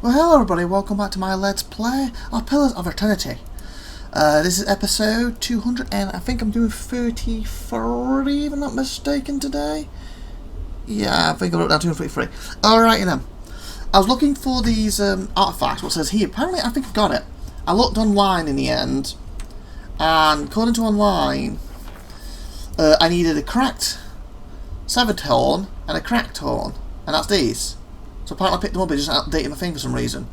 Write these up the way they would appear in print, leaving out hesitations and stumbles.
Well, hello everybody, welcome back to my Let's Play of Pillars of Eternity. This is episode 200 and I think I'm doing 33 if I'm not mistaken today. Yeah, I think I wrote down 233. Alright then. I was looking for these artifacts, what says here. Apparently I think I got it. I looked online in the end, and according to online, I needed a cracked severed horn and a cracked horn, and that's these. So apparently I picked them up, it just updated my thing for some reason.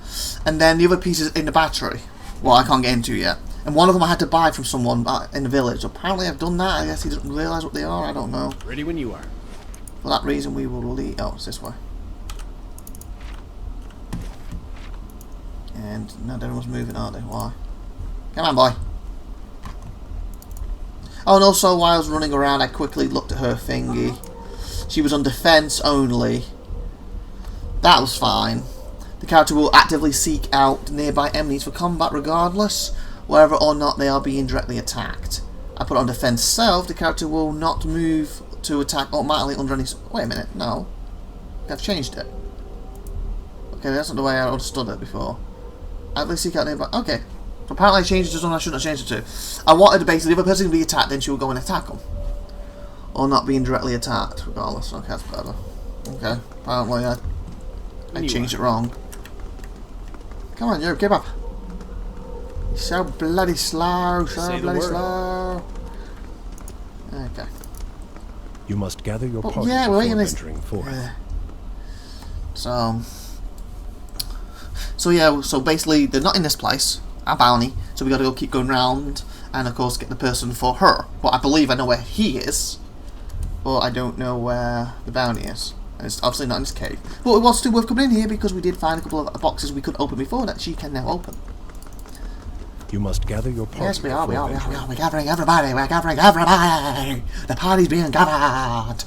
And then the other pieces in the battery, well, I can't get into yet. And one of them I had to buy from someone in the village. So apparently I've done that. I guess he doesn't realise what they are. I don't know. Ready when you are. For that reason, we will leave. Oh, it's this way. And now everyone's moving, aren't they? Why? Come on, boy. Oh, and also while I was running around, I quickly looked at her thingy. She was on defence only. That was fine. The character will actively seek out nearby enemies for combat regardless, whether or not they are being directly attacked. I put on defense self, the character will not move to attack automatically under any... Wait a minute, no. I've changed it. Okay, that's not the way I understood it before. Actively seek out nearby... Okay. So apparently I changed it to something I shouldn't have changed it to. I wanted to basically, if a person can be attacked, then she will go and attack them. Or not being directly attacked, regardless. Okay, that's better. Okay, apparently I changed it wrong. Come on, you give up. You're so bloody slow, so bloody slow. Okay. You must gather your party yeah, we're waiting venturing forth. So yeah, so basically they're not in this place, our bounty, so we got to go keep going round and of course get the person for her. But I believe I know where he is, but I don't know where the bounty is. And it's obviously not in this cave. But it was still worth coming in here because we did find a couple of boxes we could open before that she can now open. You must gather your party. Yes, we are. We're gathering everybody. We're gathering everybody. The party's being gathered.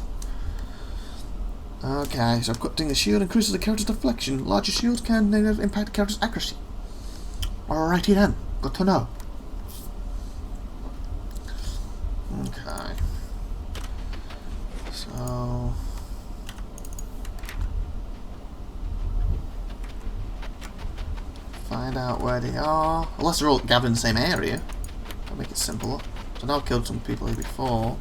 Okay, so equipping the shield increases the character's deflection. Larger shields can negatively impact the character's accuracy. Alrighty then. Good to know. Okay. So... find out where they are. Unless they're all gathered in the same area. That'll make it simpler. So now I've killed some people here before.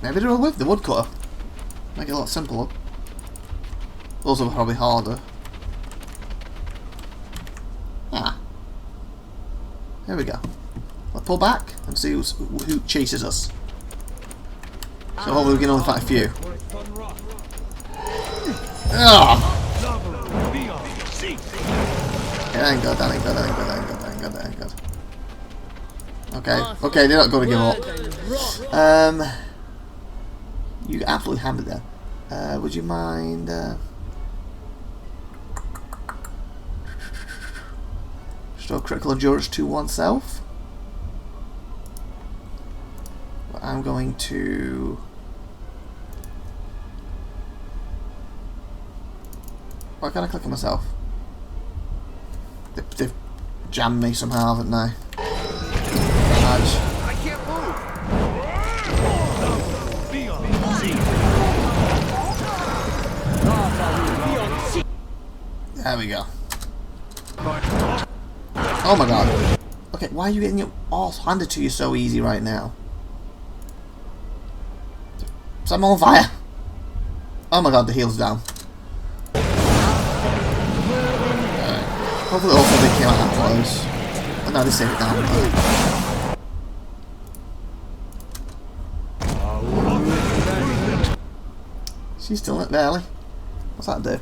Maybe they're all with the woodcutter. Make it a lot simpler. Those are probably harder. Ah. Here we go. Let's pull back and see who chases us. So hopefully we can only fight a few. Ugh. Okay, that ain't good, that ain't good, that ain't good, that ain't good, that ain't good, that ain't good. Okay, okay, they're not going to give up. You got absolutely hammered there. Would you mind... Restore critical endurance to oneself. I'm going to... Why can't I click on myself? They've jammed me somehow, haven't they? I can't move. There we go. Oh my god. Okay, why are you getting your ass handed to you so easy right now? So I'm on fire. Oh my god, the heel's down. Hopefully also they came out that close. Oh no, they saved it down. She's still in it, barely. What's that do?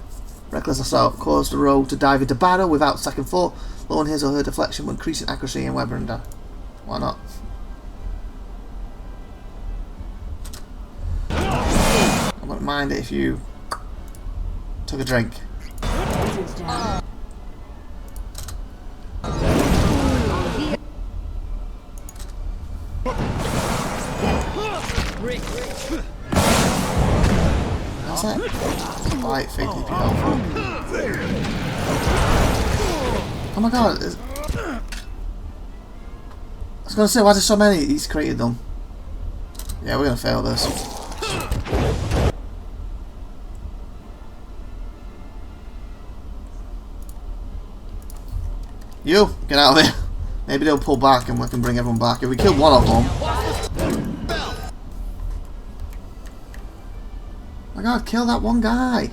Reckless assault caused the rogue to dive into battle without second thought, lowering his or her deflection when increasing accuracy and weapon and why not? I wouldn't mind it if you took a drink. That's it. Right, fake DP helpful. Oh my god. was going to say, why there's so many? He's created them. Yeah, we're going to fail this. You, get out of here. Maybe they'll pull back and we can bring everyone back. If we kill one of them... Oh my god, kill that one guy.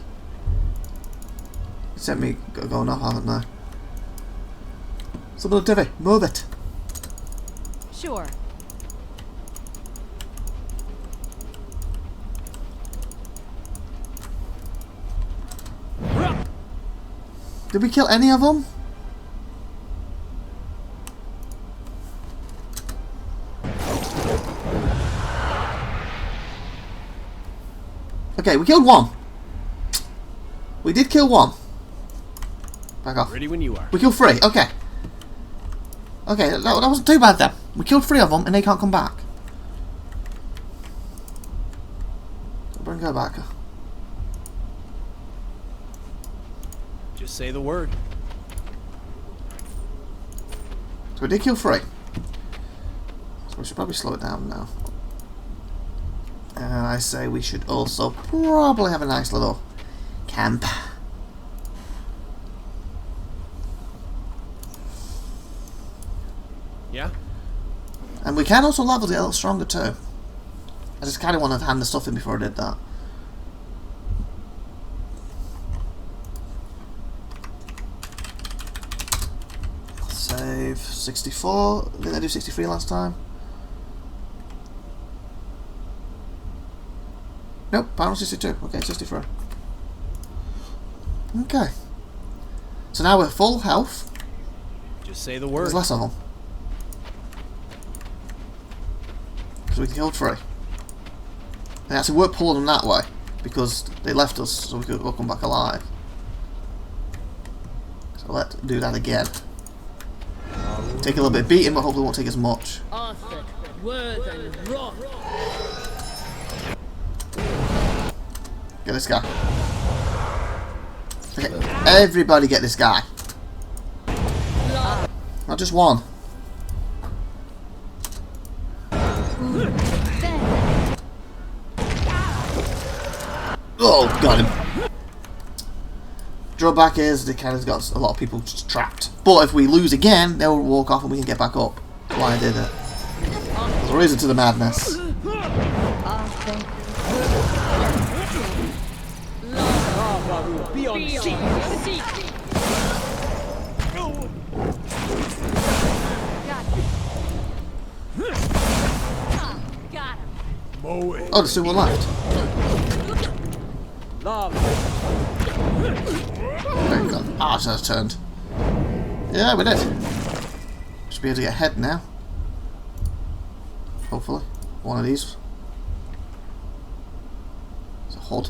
It sent me going off, haven't they? Somebody, Divvy, move it. Sure. Did we kill any of them? Okay, we killed one. We did kill one. Back off. Ready when you are. We killed 3. Okay. Okay, that wasn't too bad then. We killed 3 of them and they can't come back. So bring her back. Just say the word. So we did kill 3. So we should probably slow it down now. And I say we should also probably have a nice little camp. Yeah? And we can also level it a little stronger too. I just kind of wanted to hand the stuff in before I did that. Save 64. Didn't I do 63 last time? Nope, power 62. Okay, 63. Okay. So now we're full health. Just say the word. There's less of them. Because we killed 3. And actually we're pulling them that way. Because they left us so we could all come back alive. So let's do that again. Take a little bit of beating, but hopefully it won't take as much. Arthur, word and rock. Get this guy. Okay, everybody get this guy. Not just one. Oh, got him. Drawback is the cannon's got a lot of people just trapped. But if we lose again, they'll walk off and we can get back up. That's why I did it. There's a reason to the madness. Be on seat. Got him. Oh, there's still one left. Very good. Ah, so it's turned. Yeah, we did. Should be able to get ahead now. Hopefully. One of these. It's a HUD.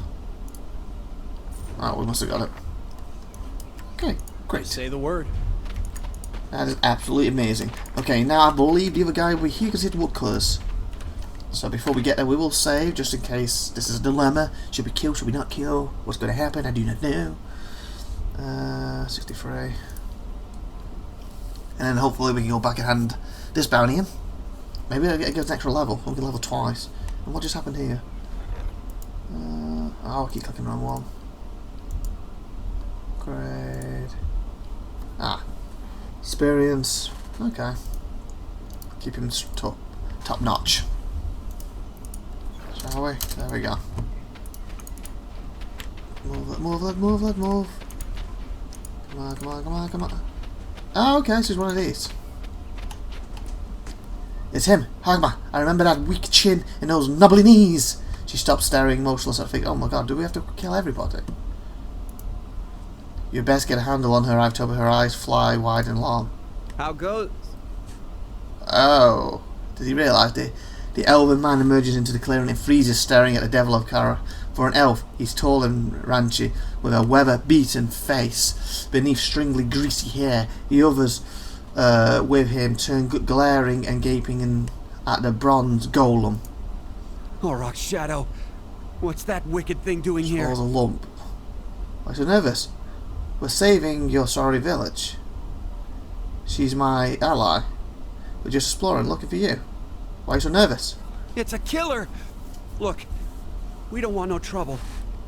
Oh, we must have got it. Okay, great. Just say the word. That is absolutely amazing. Okay, now I believe the other guy over here because he had woodcutters. So before we get there, we will save just in case this is a dilemma. Should we kill? Should we not kill? What's going to happen? I do not know. 63. And then hopefully we can go back and hand this bounty in. Maybe I'll get an extra level. We'll get level twice. And what just happened here? Oh, I'll keep clicking on one. Great. Ah. Experience. Okay. Keep him top notch. Shall we? There we go. Move. Come on. Oh, okay, so he's one of these. It's him, Hagma. I remember that weak chin and those knobbly knees. She stopped staring motionless at her feet. Oh my god, do we have to kill everybody? You'd best get a handle on her, IVATOPIA. Her eyes fly wide and long. How goes? Oh. Did he realise the elven man emerges into the clearing and freezes, staring at the devil of Kara. For an elf, he's tall and ranchy, with a weather-beaten face beneath stringly greasy hair. The others with him turn glaring and gaping at the bronze golem. Auroch Shadow, what's that wicked thing doing here? Swallows a lump. Why so nervous? We're saving your sorry village. She's my ally. We're just exploring, looking for you. Why are you so nervous? It's a killer! Look, we don't want no trouble.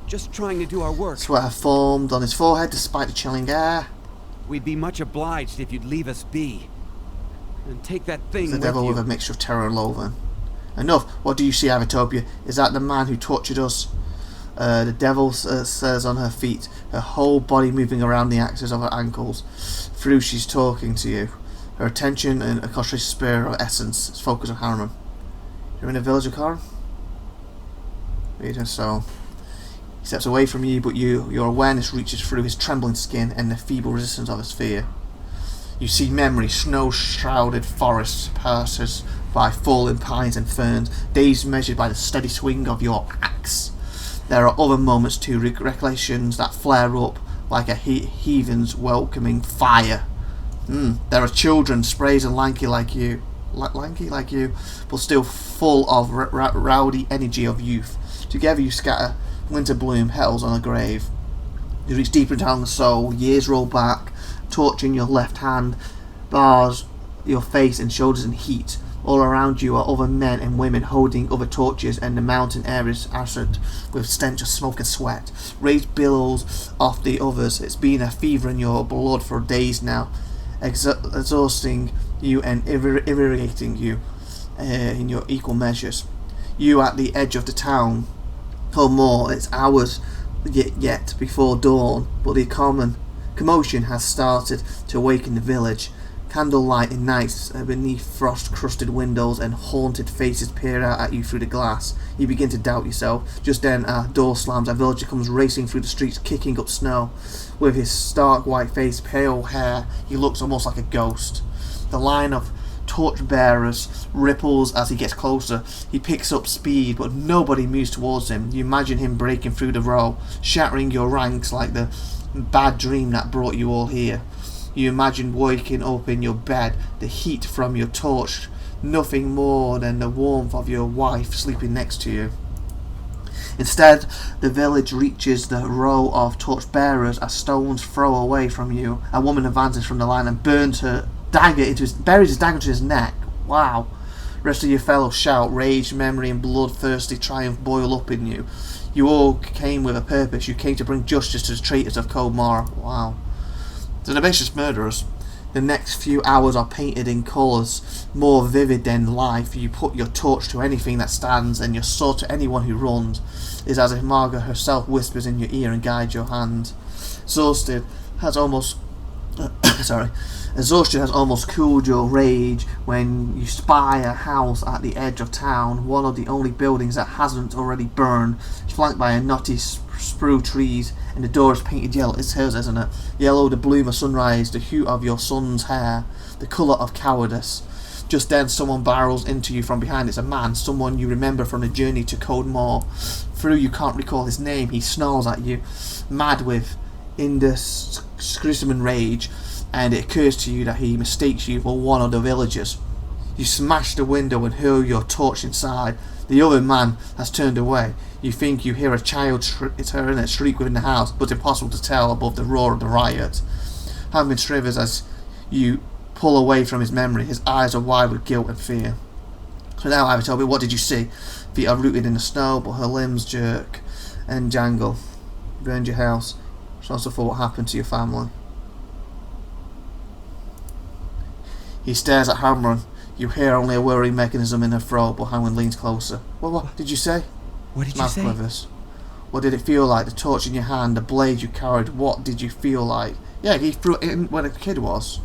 Just trying to do our work. Sweat had formed on his forehead despite the chilling air. We'd be much obliged if you'd leave us be. And take that thing The with devil you. with a mixture of terror and loathing. Enough. What do you see, IVATOPIA? Is that the man who tortured us? The devil says on her feet, her whole body moving around the axis of her ankles. Through she's talking to you. Her attention and a cautious spirit of essence is focused on Harriman. You're in a village of Corin? Read her soul. He steps away from you, but your awareness reaches through his trembling skin and the feeble resistance of his fear. You see memory, snow-shrouded forests passes by fallen pines and ferns, days measured by the steady swing of your axe. There are other moments too, recollections that flare up like a heathen's welcoming fire. There are children, sprays and lanky like you, but still full of rowdy energy of youth. Together you scatter winter bloom petals on a grave. You reach deeper down the soul, years roll back, torch in your left hand, bars your face and shoulders in heat. All around you are other men and women holding other torches, and the mountain air is acid with stench of smoke and sweat. Raised billows off the others. It's been a fever in your blood for days now, exhausting you and irrigating you in your equal measures. You at the edge of the town. Or more, it's hours yet before dawn, but the commotion has started to awaken the village. Candlelight in nights beneath frost-crusted windows, and haunted faces peer out at you through the glass. You begin to doubt yourself. Just then a door slams. A villager comes racing through the streets, kicking up snow. With his stark white face, pale hair, he looks almost like a ghost. The line of torch-bearers ripples as he gets closer. He picks up speed, but nobody moves towards him. You imagine him breaking through the row, shattering your ranks like the bad dream that brought you all here. You imagine waking up in your bed, the heat from your torch, nothing more than the warmth of your wife sleeping next to you. Instead, the village reaches the row of torch-bearers. A stone's throw away from you, a woman advances from the line and buries his dagger into his neck. Wow. The rest of your fellows shout. Rage, memory and bloodthirsty triumph boil up in you. You all came with a purpose. You came to bring justice to the traitors of Cold Mara. Wow. The ambitious murderers. The next few hours are painted in colours more vivid than life. You put your torch to anything that stands, and your sword to anyone who runs. It's as if Margaret herself whispers in your ear and guides your hand. Exhaustion has almost cooled your rage when you spy a house at the edge of town, one of the only buildings that hasn't already burned. It's flanked by a knotty spruce trees, and the door is painted yellow. It's hers, isn't it? Yellow, the bloom of sunrise, the hue of your son's hair, the colour of cowardice. Just then someone barrels into you from behind. It's a man, someone you remember from the journey to Cold Moor. Through you can't recall his name. He snarls at you, mad with indescribable rage, and it occurs to you that he mistakes you for one of the villagers. You smash the window and hurl your torch inside. The other man has turned away. You think you hear a child shriek within the house, but impossible to tell above the roar of the riot. Harriman shivers as you pull away from his memory. His eyes are wide with guilt and fear. So now, IVATOPIA, what did you see? Feet are rooted in the snow, but her limbs jerk and jangle. You burned your house. Responsible for what happened to your family. He stares at Harriman. You hear only a whirring mechanism in her throat, but Harriman leans closer. What did you say? What did you say? Quivers. What did it feel like? The torch in your hand, the blade you carried. What did you feel like? Yeah, he threw it in when a kid was.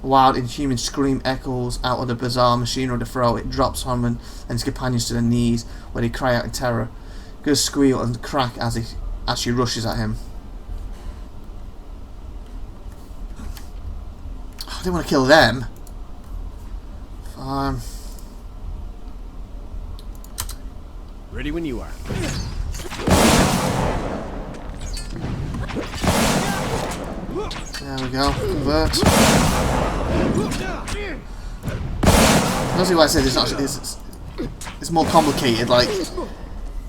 A wild, inhuman scream echoes out of the bizarre machinery of the throw. It drops Harriman and his companions to their knees, where they cry out in terror. Girls squeal and crack as she rushes at him. I didn't want to kill them. Fine. Ready when you are. There we go. Convert. That's why I said it's more complicated. Like,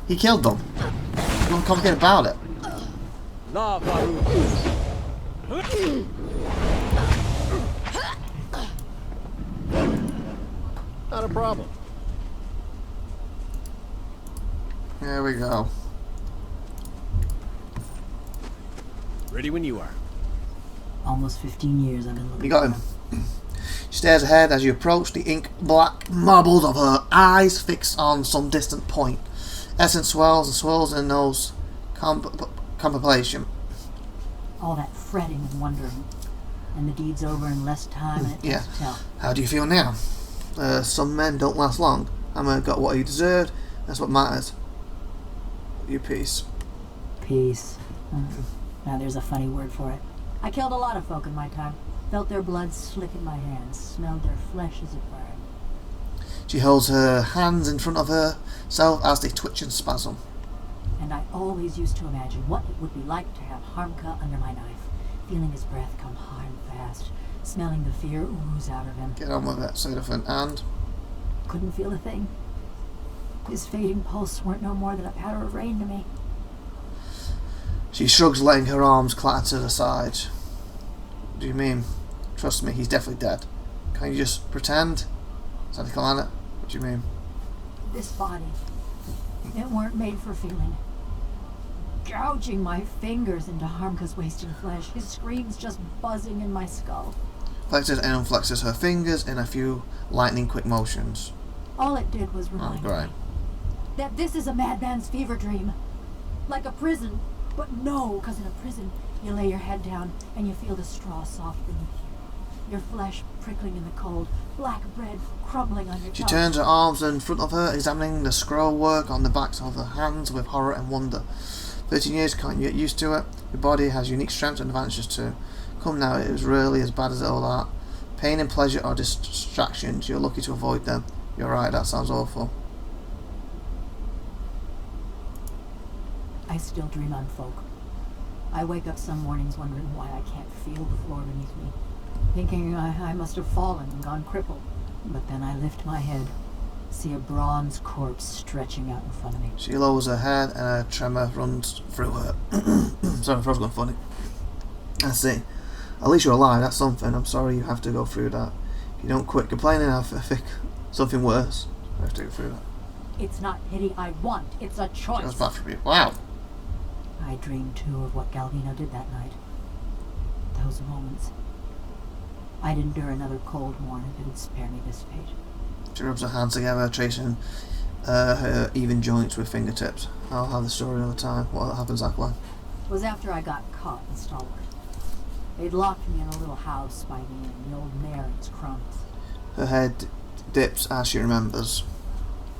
he killed them. There's nothing complicated about it. Not a problem. There we go. Ready when you are. Almost 15 years I've been looking You got for him. him. She stares ahead as you approach, the ink-black marbles of her eyes fixed on some distant point. Essence swells and swirls in those contemplation. All that fretting and wondering. And the deed's over in less time and it Yeah. takes to tell. How do you feel now? Some men don't last long. Hammer got what he deserved. That's what matters. Your peace. Peace. Now there's a funny word for it. I killed a lot of folk in my time. Felt their blood slick in my hands. Smelled their flesh as it burned. She holds her hands in front of herself as they twitch and spasm. And I always used to imagine what it would be like to have Harmka under my knife. Feeling his breath come hard and fast. Smelling the fear ooze out of him. Get on with it, Seraphim. And Couldn't feel a thing. His fading pulse weren't no more than a patter of rain to me. she shrugs, letting her arms clatter to the side. What do you mean? Trust me, he's definitely dead. Can't you just pretend? Santa Clarana? What do you mean? This body, it weren't made for feeling. Gouging my fingers into Harmka's wasting flesh, his screams just buzzing in my skull. Flexes and unflexes her fingers in a few lightning quick motions. All it did was remind great. me that this is a madman's fever dream. Like a prison, but no, because in a prison, you lay your head down and you feel the straw soft beneath you. Your flesh prickling in the cold, black bread crumbling on your She tongue. turns her arms in front of her, examining the scroll work on the backs of her hands with horror and wonder. 13 years, can't you get used to it? Your body has unique strengths and advantages too. Come now, it was really as bad as all that. Pain and pleasure are distractions. You're lucky to avoid them. You're right, that sounds awful. I still dream I'm folk. I wake up some mornings wondering why I can't feel the floor beneath me. Thinking I must have fallen and gone crippled. But then I lift my head, see a bronze corpse stretching out in front of me. She lowers her head and a tremor runs through her. Sorry, I was going funny. I see. At least you're alive, that's something. I'm sorry you have to go through that. If you don't quit complaining, I think something worse. I have to go through that. It's not pity I want, it's a choice. That's bad for you. Wow. I dreamed too of what Galvino did that night. Those moments. I'd endure another cold morn if it would spare me this fate. She rubs her hands together, tracing her even joints with fingertips. I'll have the story another time. What happens exactly? It was after I got caught in Stalwart. They'd locked me in a little house by me and the old mare and its cronies. Her head dips as she remembers.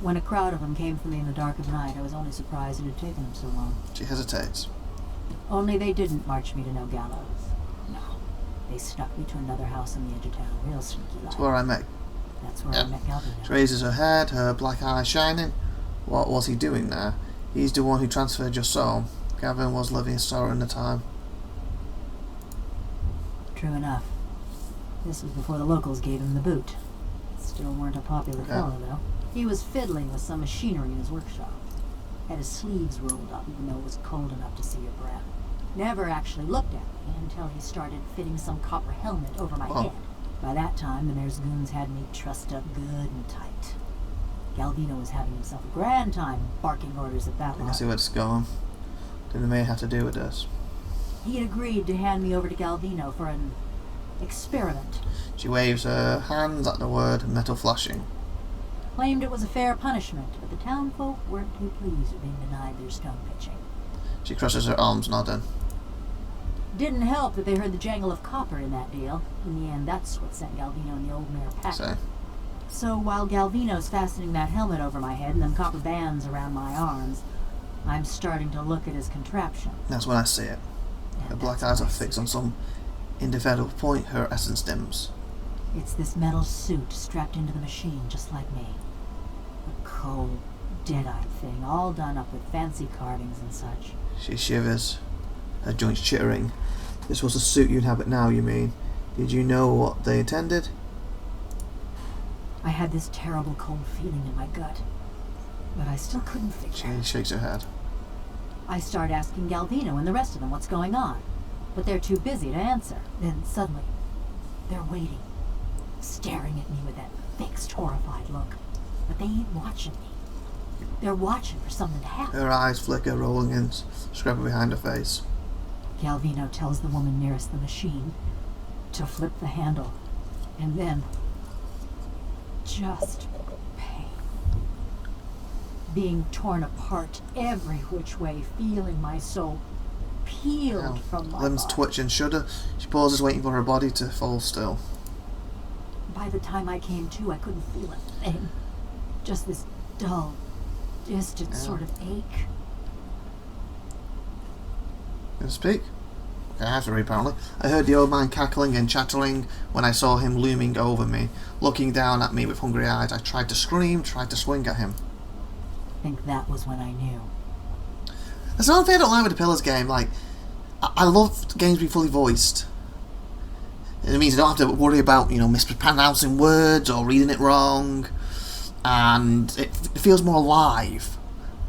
When a crowd of them came for me in the dark of night, I was only surprised it had taken them so long. She hesitates. Only they didn't march me to no gallows. No. They snuck me to another house on the edge of town, real sneaky like. That's where I met. That's where Yeah. I met Galvino. She raises her head, her black eyes shining. What was he doing there? He's the one who transferred your soul. Gavin was living in sorrow in the time. True enough. This was before the locals gave him the boot. Still weren't a popular fellow, though. He was fiddling with some machinery in his workshop. Had his sleeves rolled up, even though it was cold enough to see your breath. Never actually looked at me until he started fitting some copper helmet over my head. By that time, the mayor's goons had me trussed up good and tight. Galvino was having himself a grand time barking orders at that I can lot. see where it's going. Did the mayor have to do with this? He had agreed to hand me over to Galvino for an experiment. She waves her hands at the word, metal flashing. Claimed it was a fair punishment, but the townfolk weren't too pleased at being denied their stone pitching. She crosses her arms, nodding. Didn't help that they heard the jangle of copper in that deal. In the end, that's what sent Galvino and the old mare packing. So, So while Galvino's fastening that helmet over my head and them copper bands around my arms, I'm starting to look at his contraption. that's when I see it. And Her black that's eyes are when I fixed see on it. some indefinable point. Her essence dims. It's this metal suit strapped into the machine, just like me. A cold, dead-eyed thing, all done up with fancy carvings and such. She shivers, her joints chittering. This was the suit you inhabit now, you mean? Did you know what they intended? I had this terrible cold feeling in my gut, but I still couldn't figure. She shakes her head. I start asking Galvino and the rest of them what's going on, but they're too busy to answer. Then suddenly, they're waiting, staring at me with that fixed, horrified look. But they ain't watching me. They're watching for something to happen. Her eyes flicker, rolling and scrubbing behind her face. Galvino tells the woman nearest the machine to flip the handle. And then... just pain. Being torn apart every which way, feeling my soul peeled from my Limbs body. twitch and shudder. She pauses, waiting for her body to fall still. By the time I came to, I couldn't feel a thing. Just this dull, distant sort of ache. Gonna speak? Okay, I have to read apparently. I heard the old man cackling and chattering when I saw him looming over me, looking down at me with hungry eyes. I tried to scream, tried to swing at him. I think that was when I knew. That's another thing I don't like with the Pillars game. Like, I love games being fully voiced. It means I don't have to worry about, you know, mispronouncing words or reading it wrong. And it feels more alive.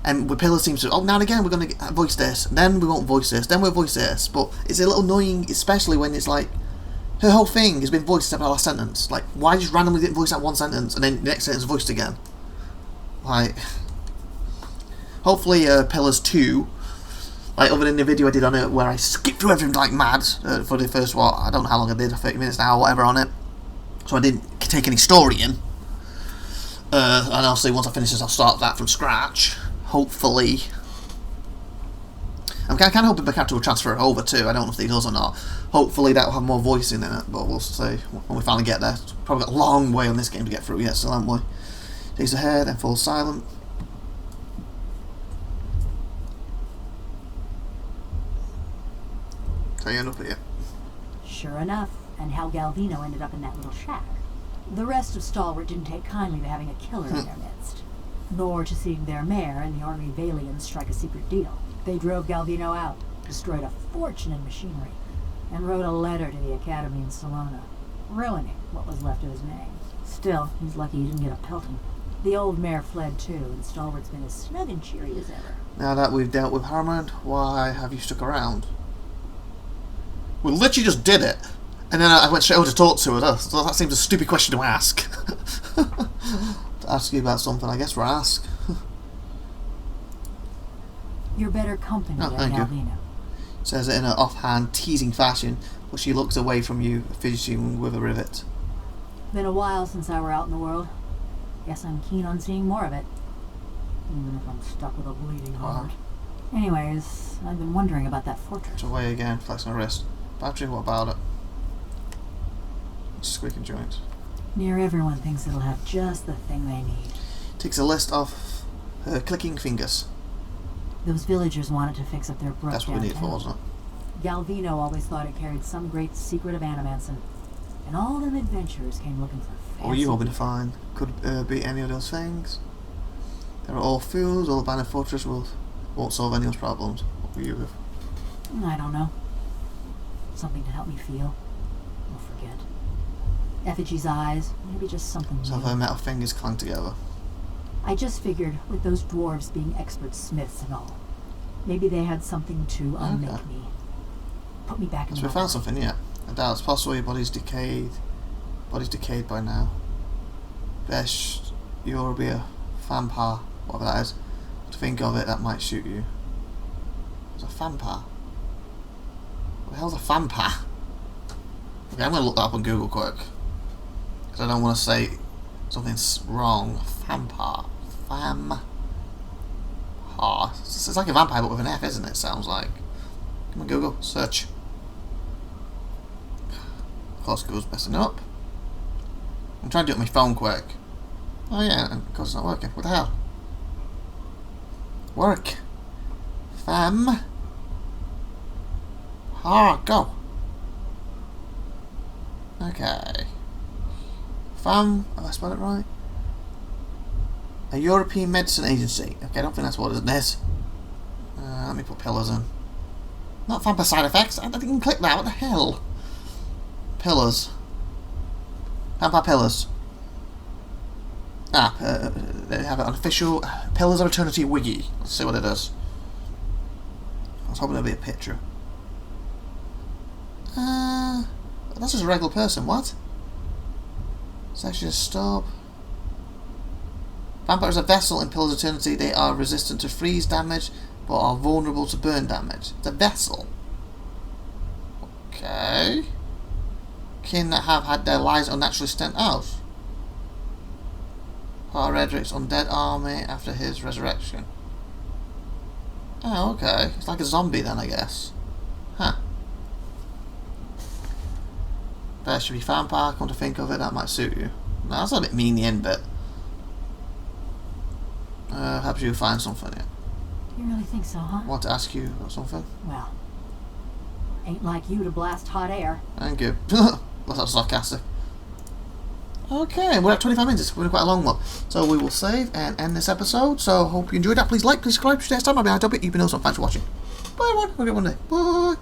And with Pillars seems to, oh, now and again we're going to voice this, and then we won't voice this, then we'll voice this. But it's a little annoying, especially when it's like, her whole thing has been voiced except for the last sentence. Like, why just randomly didn't voice that one sentence, and then the next sentence voiced again? Like, hopefully Pillars 2, like other than the video I did on it where I skipped through everything like mad for the first, what, I don't know how long I did, 30 minutes now or whatever on it. So I didn't take any story in. And obviously once I finish this I'll start that from scratch. Hopefully. I'm kind of hoping the character will transfer it over too. I don't know if he does or not. Hopefully that will have more voicing in it, but we'll see when we finally get there. It's probably got a long way on this game to get through yet, still haven't we? Takes ahead, then falls silent. So you end up here. Sure enough, and how Galvino ended up in that little shack. The rest of Stalwart didn't take kindly to having a killer in their midst, nor to seeing their mayor and the army Valians strike a secret deal. They drove Galvino out, destroyed a fortune in machinery, and wrote a letter to the Academy in Salona, ruining what was left of his name. Still, he's lucky he didn't get a pelting. The old mayor fled too, and Stalwart's been as snug and cheery as ever. Now that we've dealt with Harmond, why have you stuck around? We literally just did it, and then I went straight over to talk to her. So that seems a stupid question to ask. To ask you about something, I guess we'll ask. You're better company Oh, than thank you. Galvino. Says it in an offhand, teasing fashion, but she looks away from you, fidgeting with a rivet. Been a while since I were out in the world. Guess I'm keen on seeing more of it. Even if I'm stuck with a bleeding heart. Anyways, I've been wondering about that fortress. It's away again, flexing her wrist. Battery, what about it? It's squeaking joints. Near everyone thinks it'll have just the thing they need. Takes a list off her clicking fingers. Those villagers wanted to fix up their brook That's what we need it for, downtown. wasn't it? Galvino always thought it carried some great secret of Animanson. And all them adventurers came looking for fancy... What were you hoping to find? Could be any of those things? They're all fools, all abandoned fortress won't solve anyone's problems. What were you with? I don't know. Something to help me feel. Or forget. Effigy's eyes. Maybe just something Some of new. her metal fingers clang together. I just figured, with those dwarves being expert smiths and all, maybe they had something to unmake Okay. me. Put me back in So the we found something yet. I doubt it's possible your body's decayed. Body's decayed by now. Best you'll be a vampire, whatever that is. To think of it, that might shoot you. It's a vampire. What the hell's a vampire? Okay, I'm gonna look that up on Google quick. Because I don't want to say something's wrong. Vampire. Vampire. It's like a vampire but with an F, isn't it? Sounds like. Come on, Google. Search. Of course, Google's messing up. I'm trying to do it on my phone quick. Oh yeah, and of course it's not working. What the hell? Work. Fam. Go. Okay. Have I spelled it right? A European medicine agency. Okay, I don't think that's what it is. Let me put pillars in. Not vampire side effects. I didn't even click that. What the hell? Pillars. Vampire pillars. They have an official Pillars of Eternity wiki. Let's see what it is. I was hoping there'd be a picture. That's just a regular person. What? Section stop. Vampires are a vessel in Pillars of Eternity. They are resistant to freeze damage, but are vulnerable to burn damage. It's a vessel. Okay. Kin that have had their lives unnaturally sent out. Part of Edric's undead army after his resurrection. Oh, okay. It's like a zombie then, I guess. Huh. There should be fan park. Come to think of it, that might suit you. No, that's a bit mean, the end bit. Perhaps you find something yet. You really think so, huh? Want to ask you about something? Well, ain't like you to blast hot air. Thank you. That's not sarcastic. Okay, we're at 25 minutes. We're quite a long one. So we will save and end this episode. So hope you enjoyed that. Please like, please subscribe. Next time I'll be IVATOPIA. You've been awesome. Thanks for watching. Bye everyone. Have a good one day. Bye.